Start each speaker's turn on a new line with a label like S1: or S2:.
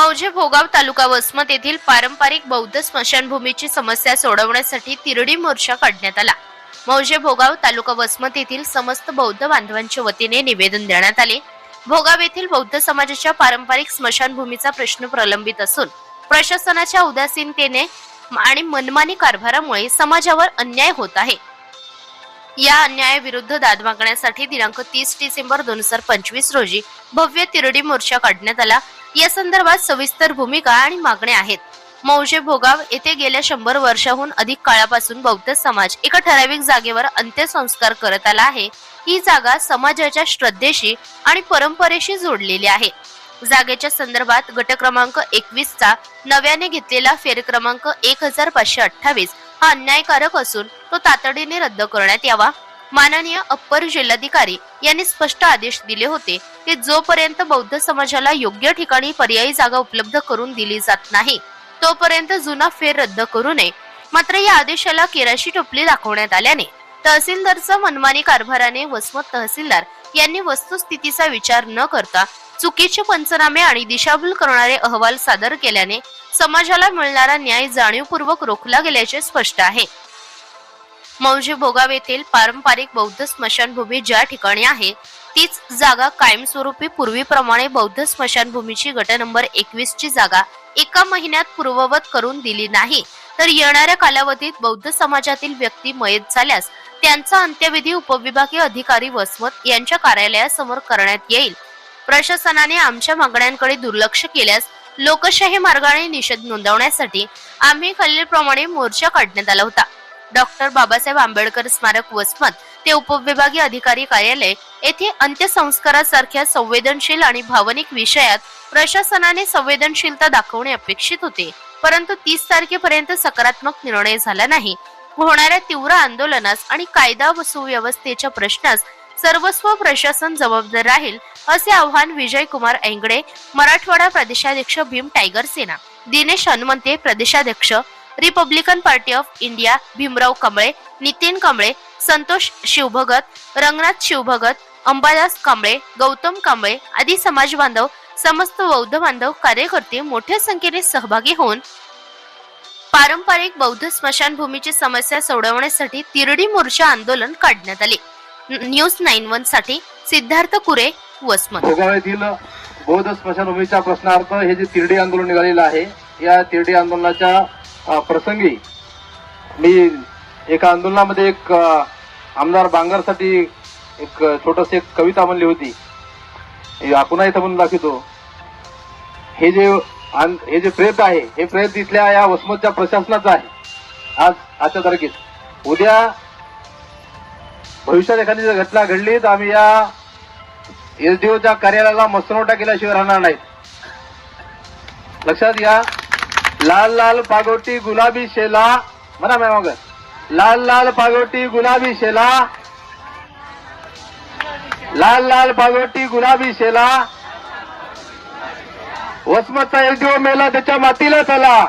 S1: मौजे भोगाव तालुका वसमत येथील पारंपरिक बौद्ध स्मशानभूमीची समस्या सोडवण्यासाठी तिरडी मोर्चा काढण्यात आला। मौजे भोगाव तालुका वसमत येथील समस्त बौद्ध बांधवांच्या वतीने निवेदन देण्यात आले। भोगाव येथील बौद्ध समाजाच्या पारंपरिक स्मशानभूमीचा प्रश्न प्रलंबित असून प्रशासनाच्या उदासीनतेने आणि मनमानी कारभारामुळे समाजावर अन्याय होत आहे। या अन्यायाविरुद्ध दाद मागण्यासाठी दिनांक 30 डिसेंबर 2025 रोजी भव्य तिरडी मोर्चा काढण्यात आला। या संदर्भात सविस्तर भूमिका आणि मागण्या आहेत। मौजे भोगाव येथे गेल्या 100 वर्षांहून अधिक काळापासून बौद्ध समाज एका ठराविक जागेवर अंत्यसंस्कार करत आला आहे। ही जागा समाजाच्या श्रद्धेशी आणि परंपरेशी जोडलेली आहे। जागेच्या संदर्भात गट क्रमांक 21 चा नव्याने घेतलेला फेर क्रमांक 1528 हा अन्यायकारक असून तो तातडीने रद्द करण्यात यावा। माननीय अप्पर जिल्हाधिकारी यांनी स्पष्ट आदेश दिले होते की जोपर्यंत बौद्ध समाजाला योग्य ठिकाणी पर्यायी जागा उपलब्ध करून दिली जात नाही तोपर्यंत जुना फेर रद्द करू नये। मात्र या आदेशाला केराची टोपली दाखवण्यात आल्याने तहसीलदारचा मनमानी कारभाराने वसमत तहसीलदार यांनी वस्तुस्थितीचा विचार न करता चुकीचे पंचनामे आणि दिशाभूल करणारे अहवाल सादर केल्याने समाजाला मिळणारा न्याय जाणीवपूर्वक रोखला गेल्याचे स्पष्ट आहे। मौजे भोगाव येथील पारंपरिक बौद्ध स्मशानभूमी ज्या ठिकाणी आहे तीच जागा कायमस्वरूपी पूर्वीप्रमाणे बौद्ध स्मशानभूमीची गट नंबर 21 ची जागा एका महिन्यात पूर्ववत करून दिली नाही तर येणाऱ्या कालावधीत बौद्ध समाजातील व्यक्ती मयत झाल्यास त्यांचा अंत्यविधी उपविभागीय अधिकारी वसमत यांच्या कार्यालयासमोर करण्यात येईल। प्रशासनाने आमच्या मागण्यांकडे दुर्लक्ष केल्यास लोकशाही मार्गाने निषेध नोंदवण्यासाठी आम्ही खालीलप्रमाणे मोर्चा काढण्यात आला होता। डॉक्टर बाबासाहेब आंबेडकर स्मारक वसमत ते उपविभागीय अधिकारी कार्यालय येथे अंत्यसंस्कारासारख्या संवेदनशील आणि भावनिक विषयात प्रशासनाने संवेदनशीलता दाखवणे अपेक्षित होते, परंतु 30 तारखेपर्यंत सकारात्मक निर्णय झाला नाही। होणाऱ्या तीव्र आंदोलनास आणि कायदा व सुव्यवस्थेच्या प्रश्नास सर्वस्व प्रशासन जबाबदार राहील असे आवाहन विजय कुमार एंगडे, मराठवाडा प्रदेशाध्यक्ष भीम टायगर सेना, दिनेश हनुमंते प्रदेशाध्यक्ष Republican Party of India Bhimrao Kamble, Nitin Kamble, Santosh Shivbhagat, Ranganath Shivbhagat, Ambadas Kamble, Gautam Kamble आदी समाज बांधव, समस्त बौद्ध बांधव कार्यकर्ते मोठ्या संख्येने सहभागी होऊन पारंपरिक बौद्ध स्मशानभूमीची समस्या सोडवण्यासाठी तिरडी मोर्चा आंदोलन काढण्यात आले। न्यूज 91 साठी सिद्धार्थ कुरे, वसमत।
S2: भोगाव येथील बौद्ध स्मशानभूमीच्या प्रश्नार्थ हे जे तिरडी आंदोलन निघालेलं आहे, या तिरडी आंदोलनाच्या प्रसंगी मी एका आंदोलनामध्ये एक आमदार बांगरसाठी एक छोटस कविता म्हणली होती, पुन्हा इथं म्हणून दाखवतो। हे जे प्रेत आहे हे प्रेत इथल्या या वसमतच्या प्रशासनाचं आहे। आजच्या तारखेत उद्या भविष्यात एखादी जर घटना घडली तर आम्ही या एसडीओच्या कार्यालयाला मसनोटा केल्याशिवाय राहणार नाहीत। लक्षात घ्या। लाल लाल पागोटी गुलाबी शेला म्हणा मॅम, लाल लाल पागोटी गुलाबी शेला, लाल लाल पागोटी गुलाबी शेला, वसमतचा एसडीओ मेला त्याच्या मातीला चला।